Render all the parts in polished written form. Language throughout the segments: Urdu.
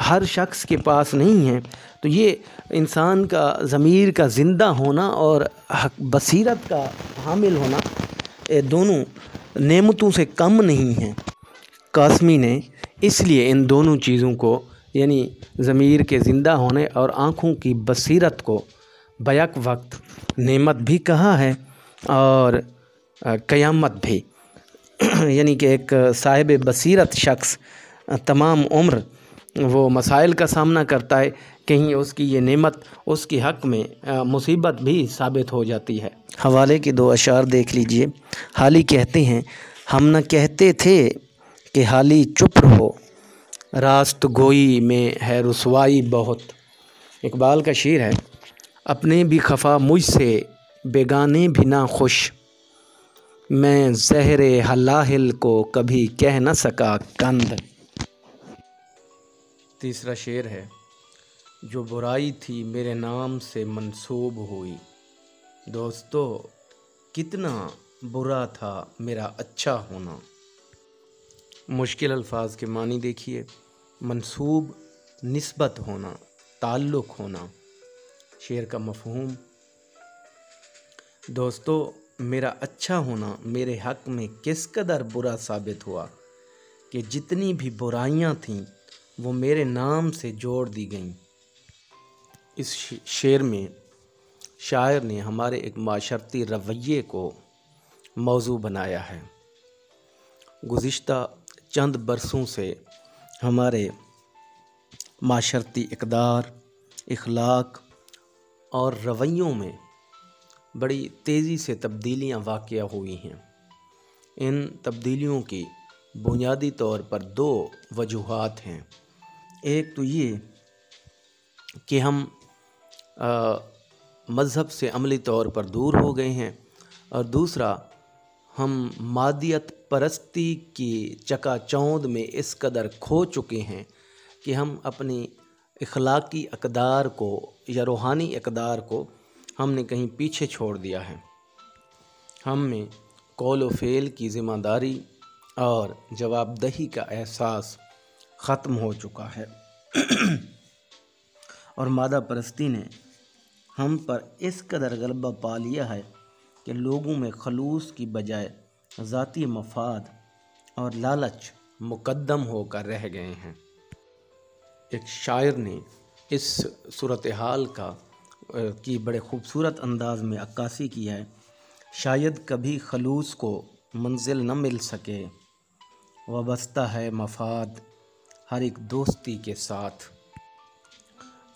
ہر شخص کے پاس نہیں ہے، تو یہ انسان کا ضمیر کا زندہ ہونا اور بصیرت کا حامل ہونا دونوں نعمتوں سے کم نہیں ہیں۔ قاسمی نے اس لیے ان دونوں چیزوں کو، یعنی ضمیر کے زندہ ہونے اور آنکھوں کی بصیرت کو بیک وقت نعمت بھی کہا ہے اور قیامت بھی۔ یعنی کہ ایک صاحب بصیرت شخص تمام عمر وہ مسائل کا سامنا کرتا ہے، کہیں اس کی یہ نعمت اس کی حق میں مصیبت بھی ثابت ہو جاتی ہے۔ حوالے کے 2 اشعار دیکھ لیجئے۔ حالی کہتے ہیں، ہم نہ کہتے تھے کہ حالی چپ رہو، راست گوئی میں ہے رسوائی بہت۔ اقبال کا شعر ہے، اپنے بھی خفا مجھ سے بیگانے بھی نہ خوش، میں زہر ہلاہل کو کبھی کہہ نہ سکا کند۔ تیسرا شعر ہے، جو برائی تھی میرے نام سے منسوب ہوئی، دوستو کتنا برا تھا میرا اچھا ہونا۔ مشکل الفاظ کے معنی دیکھیے۔ منسوب نسبت ہونا، تعلق ہونا۔ شعر کا مفہوم، دوستو میرا اچھا ہونا میرے حق میں کس قدر برا ثابت ہوا کہ جتنی بھی برائیاں تھیں وہ میرے نام سے جوڑ دی گئیں۔ اس شعر میں شاعر نے ہمارے ایک معاشرتی رویے کو موضوع بنایا ہے۔ گزشتہ چند برسوں سے ہمارے معاشرتی اقدار، اخلاق اور رویوں میں بڑی تیزی سے تبدیلیاں واقع ہوئی ہیں۔ ان تبدیلیوں کی بنیادی طور پر 2 وجوہات ہیں۔ ایک تو یہ کہ ہم مذہب سے عملی طور پر دور ہو گئے ہیں، اور دوسرا ہم مادیت پرستی کی چکا چوند میں اس قدر کھو چکے ہیں کہ ہم اپنی اخلاقی اقدار کو یا روحانی اقدار کو ہم نے کہیں پیچھے چھوڑ دیا ہے۔ ہم میں قول و فعل کی ذمہ داری اور جواب دہی کا احساس ختم ہو چکا ہے، اور مادہ پرستی نے ہم پر اس قدر غلبہ پا لیا ہے کہ لوگوں میں خلوص کی بجائے ذاتی مفاد اور لالچ مقدم ہو کر رہ گئے ہیں۔ ایک شاعر نے اس صورتحال کی بڑے خوبصورت انداز میں عکاسی کی ہے، شاید کبھی خلوص کو منزل نہ مل سکے، وابستہ ہے مفاد ہر ایک دوستی کے ساتھ۔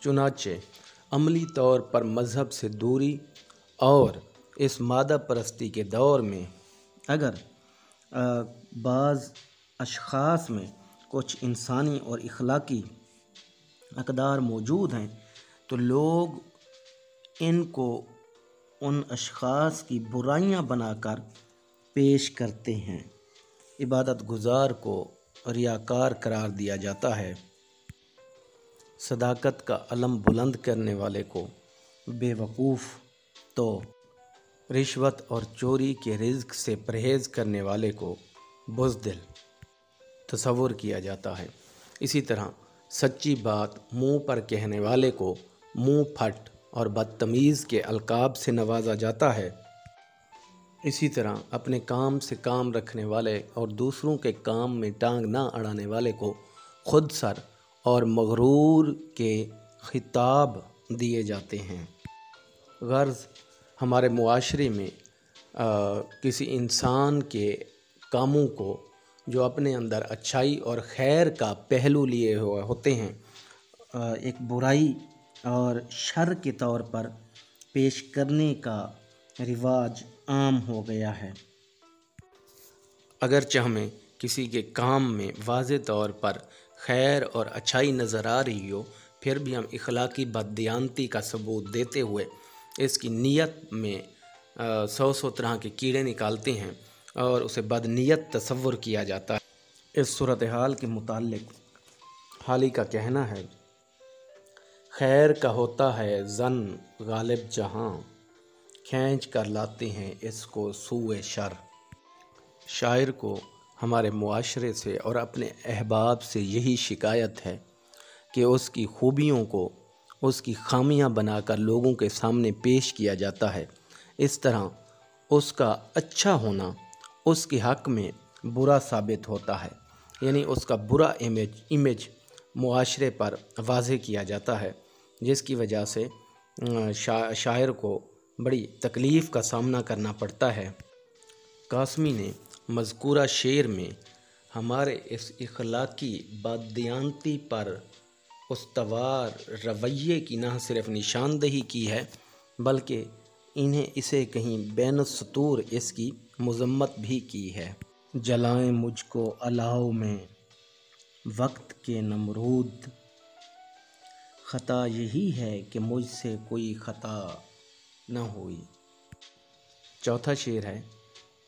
چنانچہ عملی طور پر مذہب سے دوری اور اس مادہ پرستی کے دور میں اگر بعض اشخاص میں کچھ انسانی اور اخلاقی اقدار موجود ہیں تو لوگ ان کو ان اشخاص کی برائیاں بنا کر پیش کرتے ہیں۔ عبادت گزار کو ریاکار قرار دیا جاتا ہے، صداقت کا علم بلند کرنے والے کو بے وقوف، تو رشوت اور چوری کے رزق سے پرہیز کرنے والے کو بزدل تصور کیا جاتا ہے۔ اسی طرح سچی بات منہ پر کہنے والے کو منہ پھٹ اور بدتمیز کے القاب سے نوازا جاتا ہے۔ اسی طرح اپنے کام سے کام رکھنے والے اور دوسروں کے کام میں ٹانگ نہ اڑانے والے کو خود سر اور مغرور کے خطاب دیے جاتے ہیں۔ غرض ہمارے معاشرے میں کسی انسان کے کاموں کو جو اپنے اندر اچھائی اور خیر کا پہلو لیے ہوئے ہوتے ہیں، ایک برائی اور شر کے طور پر پیش کرنے کا رواج عام ہو گیا ہے۔ اگرچہ ہمیں کسی کے کام میں واضح طور پر خیر اور اچھائی نظر آ رہی ہو، پھر بھی ہم اخلاقی بددیانتی کا ثبوت دیتے ہوئے اس کی نیت میں 100 طرح کے کیڑے نکالتے ہیں اور اسے بدنیت تصور کیا جاتا ہے۔ اس صورتحال کے متعلق حالی کا کہنا ہے، خیر کا ہوتا ہے ظن غالب جہاں، کھینچ کر لاتے ہیں اس کو سوئے شر۔ شاعر کو ہمارے معاشرے سے اور اپنے احباب سے یہی شکایت ہے کہ اس کی خوبیوں کو اس کی خامیاں بنا کر لوگوں کے سامنے پیش کیا جاتا ہے، اس طرح اس کا اچھا ہونا اس کے حق میں برا ثابت ہوتا ہے، یعنی اس کا برا امیج معاشرے پر واضح کیا جاتا ہے، جس کی وجہ سے شاعر کو بڑی تکلیف کا سامنا کرنا پڑتا ہے۔ قاسمی نے مذکورہ شعر میں ہمارے اس اخلاقی بددیانتی پر استوار رویے کی نہ صرف نشاندہی کی ہے بلکہ اسے کہیں بین السطور اس کی مذمت بھی کی ہے۔ جلائیں مجھ کو الاؤ میں وقت کے نمرود، خطا یہی ہے کہ مجھ سے کوئی خطا نہ ہوئی۔ چوتھا شعر ہے،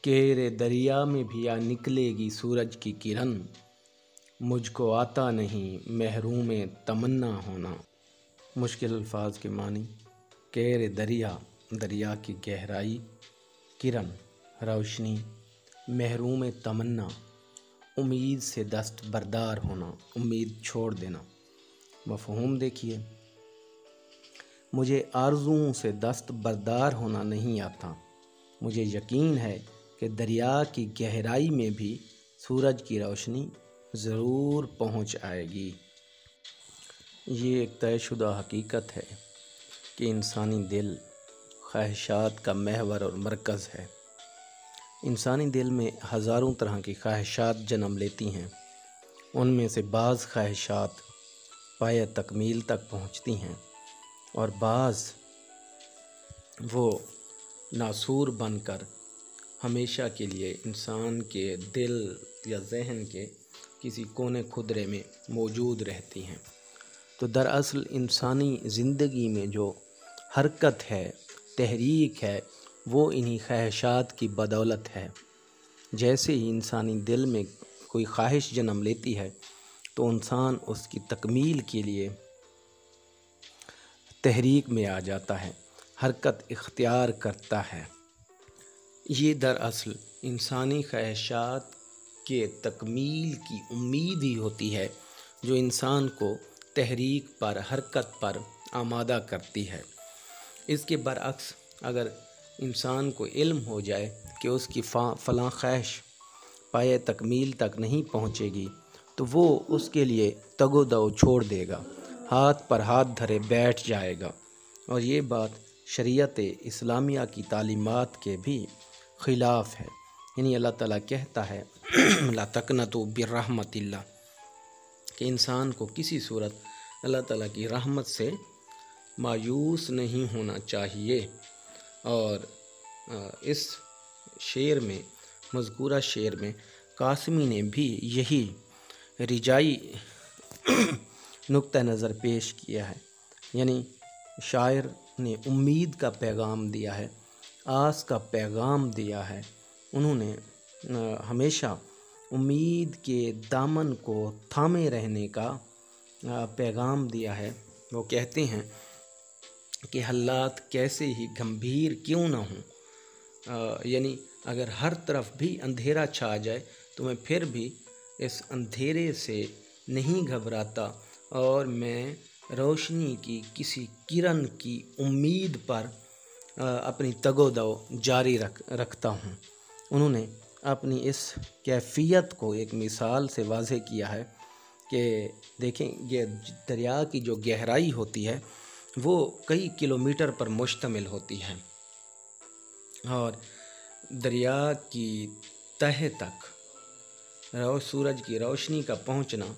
کیرے دریا میں بھی آ نکلے گی سورج کی کرن، مجھ کو آتا نہیں محروم تمنا ہونا۔ مشکل الفاظ کے معنی، کیرے دریا کی گہرائی، کرن روشنی، محروم تمنا امید سے دست بردار ہونا، امید چھوڑ دینا۔ مفہوم دیکھیے، مجھے آرزوؤں سے دست بردار ہونا نہیں آتا، مجھے یقین ہے کہ دریا کی گہرائی میں بھی سورج کی روشنی ضرور پہنچ آئے گی۔ یہ ایک طے شدہ حقیقت ہے کہ انسانی دل خواہشات کا محور اور مرکز ہے۔ انسانی دل میں ہزاروں طرح کی خواہشات جنم لیتی ہیں، ان میں سے بعض خواہشات پایہ تکمیل تک پہنچتی ہیں اور بعض وہ ناسور بن کر ہمیشہ کے لیے انسان کے دل یا ذہن کے کسی کونے خدرے میں موجود رہتی ہیں۔ تو دراصل انسانی زندگی میں جو حرکت ہے، تحریک ہے، وہ انہی خواہشات کی بدولت ہے۔ جیسے ہی انسانی دل میں کوئی خواہش جنم لیتی ہے تو انسان اس کی تکمیل کے لیے تحریک میں آ جاتا ہے، حرکت اختیار کرتا ہے۔ یہ دراصل انسانی خواہشات کے تکمیل کی امید ہی ہوتی ہے جو انسان کو تحریک پر، حرکت پر آمادہ کرتی ہے۔ اس کے برعکس اگر انسان کو علم ہو جائے کہ اس کی فلاں خواہش پایہ تکمیل تک نہیں پہنچے گی تو وہ اس کے لیے تگ و دو چھوڑ دے گا، ہاتھ پر ہاتھ دھرے بیٹھ جائے گا، اور یہ بات شریعت اسلامیہ کی تعلیمات کے بھی خلاف ہے۔ یعنی اللہ تعالیٰ کہتا ہے لا تقنطوا برحمت اللہ، کہ انسان کو کسی صورت اللہ تعالیٰ کی رحمت سے مایوس نہیں ہونا چاہیے۔ اور اس شعر میں، مذکورہ شعر میں قاسمی نے بھی یہی رجائی نقطہ نظر پیش کیا ہے، یعنی شاعر نے امید کا پیغام دیا ہے، آس کا پیغام دیا ہے۔ انہوں نے ہمیشہ امید کے دامن کو تھامے رہنے کا پیغام دیا ہے۔ وہ کہتے ہیں کہ حالات کیسے ہی گمبھیر کیوں نہ ہوں، یعنی اگر ہر طرف بھی اندھیرا چھا جائے تو میں پھر بھی اس اندھیرے سے نہیں گھبراتا، اور میں روشنی کی کسی کرن کی امید پر اپنی تگ و دو جاری رکھتا ہوں۔ انہوں نے اپنی اس کیفیت کو ایک مثال سے واضح کیا ہے کہ دیکھیں، یہ دریا کی جو گہرائی ہوتی ہے وہ کئی کلومیٹر پر مشتمل ہوتی ہے، اور دریا کی تہہ تک سورج کی روشنی کا پہنچنا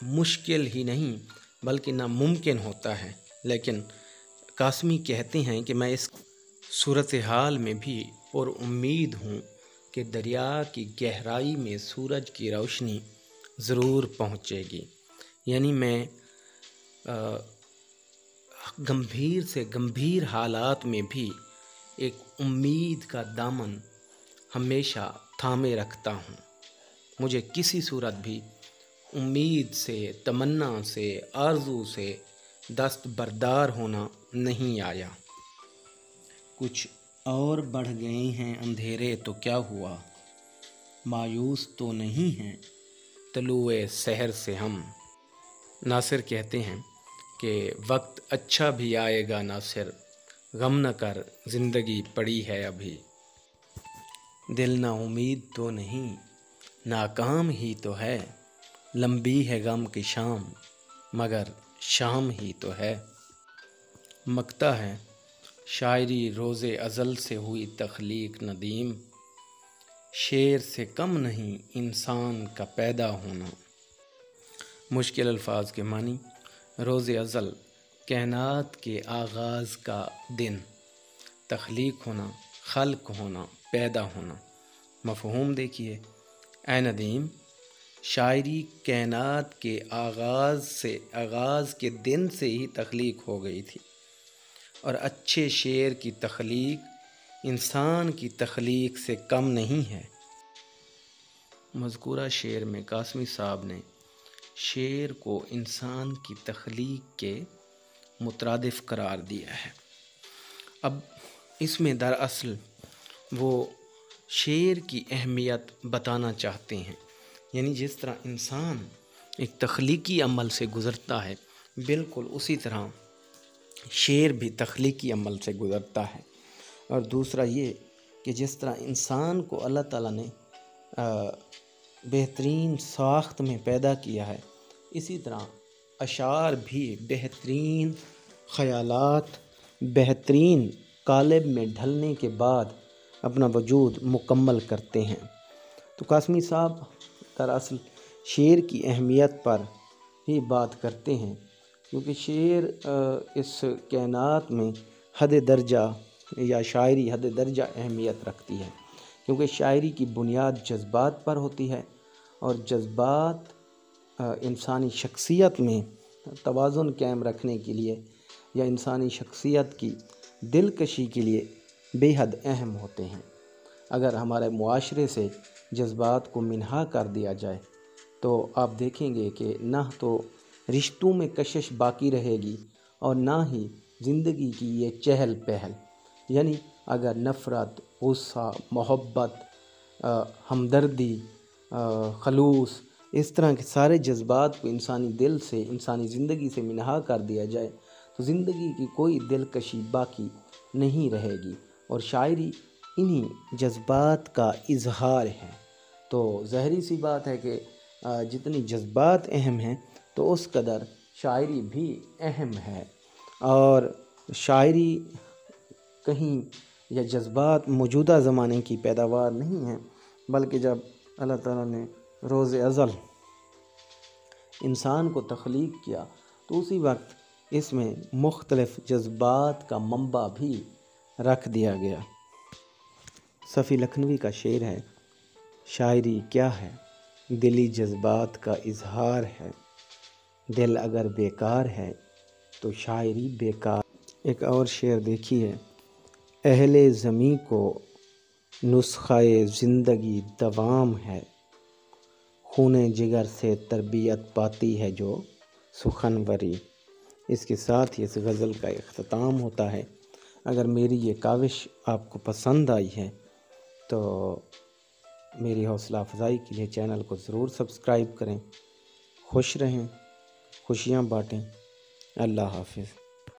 مشکل ہی نہیں بلکہ ناممکن ہوتا ہے۔ لیکن قاسمی کہتے ہیں کہ میں اس صورتحال میں بھی پر امید ہوں کہ دریا کی گہرائی میں سورج کی روشنی ضرور پہنچے گی، یعنی میں گمبھیر سے گمبھیر حالات میں بھی ایک امید کا دامن ہمیشہ تھامے رکھتا ہوں۔ مجھے کسی صورت بھی امید سے، تمنا سے، آرزو سے دست بردار ہونا نہیں آیا۔ کچھ اور بڑھ گئے ہیں اندھیرے تو کیا ہوا، مایوس تو نہیں ہیں طلوع سحر سے ہم۔ ناصر کہتے ہیں کہ وقت اچھا بھی آئے گا ناصر، غم نہ کر زندگی پڑی ہے ابھی، دل نہ امید تو نہیں ناکام ہی تو ہے، لمبی ہے غم کی شام مگر شام ہی تو ہے۔ مکتا ہے شاعری روز ازل سے ہوئی تخلیق ندیم، شعر سے کم نہیں انسان کا پیدا ہونا۔ مشکل الفاظ کے معنی: روز ازل کائنات کے آغاز کا دن، تخلیق ہونا، خلق ہونا، پیدا ہونا۔ مفہوم دیکھیے، اے ندیم، شاعری کائنات کے آغاز کے دن سے ہی تخلیق ہو گئی تھی، اور اچھے شعر کی تخلیق انسان کی تخلیق سے کم نہیں ہے۔ مذکورہ شعر میں قاسمی صاحب نے شعر کو انسان کی تخلیق کے مترادف قرار دیا ہے۔ اب اس میں دراصل وہ شعر کی اہمیت بتانا چاہتے ہیں، یعنی جس طرح انسان ایک تخلیقی عمل سے گزرتا ہے، بالکل اسی طرح شعر بھی تخلیقی عمل سے گزرتا ہے۔ اور دوسرا یہ کہ جس طرح انسان کو اللہ تعالیٰ نے بہترین ساخت میں پیدا کیا ہے، اسی طرح اشعار بھی بہترین خیالات، بہترین قالب میں ڈھلنے کے بعد اپنا وجود مکمل کرتے ہیں۔ تو قاسمی صاحب دراصل شعر کی اہمیت پر ہی بات کرتے ہیں، کیونکہ شعر اس کائنات میں حد درجہ یا شاعری حد درجہ اہمیت رکھتی ہے، کیونکہ شاعری کی بنیاد جذبات پر ہوتی ہے، اور جذبات انسانی شخصیت میں توازن قائم رکھنے کے لیے یا انسانی شخصیت کی دلکشی کے لیے بے حد اہم ہوتے ہیں۔ اگر ہمارے معاشرے سے جذبات کو منہا کر دیا جائے تو آپ دیکھیں گے کہ نہ تو رشتوں میں کشش باقی رہے گی اور نہ ہی زندگی کی یہ چہل پہل، یعنی اگر نفرت، غصہ، محبت، ہمدردی، خلوص، اس طرح کے سارے جذبات کو انسانی دل سے، انسانی زندگی سے منہا کر دیا جائے تو زندگی کی کوئی دلکشی باقی نہیں رہے گی، اور شاعری انہی جذبات کا اظہار ہے۔ تو ظاہری سی بات ہے کہ جتنی جذبات اہم ہیں تو اس قدر شاعری بھی اہم ہے، اور شاعری کہیں یا جذبات موجودہ زمانے کی پیداوار نہیں ہیں، بلکہ جب اللہ تعالیٰ نے روز ازل انسان کو تخلیق کیا تو اسی وقت اس میں مختلف جذبات کا منبع بھی رکھ دیا گیا۔ صفی لکھنوی کا شعر ہے: شاعری کیا ہے، دلی جذبات کا اظہار ہے، دل اگر بیکار ہے تو شاعری بیکار۔ ایک اور شعر دیکھیے: اہل زمیں کو نسخہ زندگی دوام ہے، خون جگر سے تربیت پاتی ہے جو سخنوری۔ اس کے ساتھ ہی اس غزل کا اختتام ہوتا ہے۔ اگر میری یہ کاوش آپ کو پسند آئی ہے تو میری حوصلہ افزائی کے لیے چینل کو ضرور سبسکرائب کریں۔ خوش رہیں، خوشیاں بانٹیں۔ اللہ حافظ۔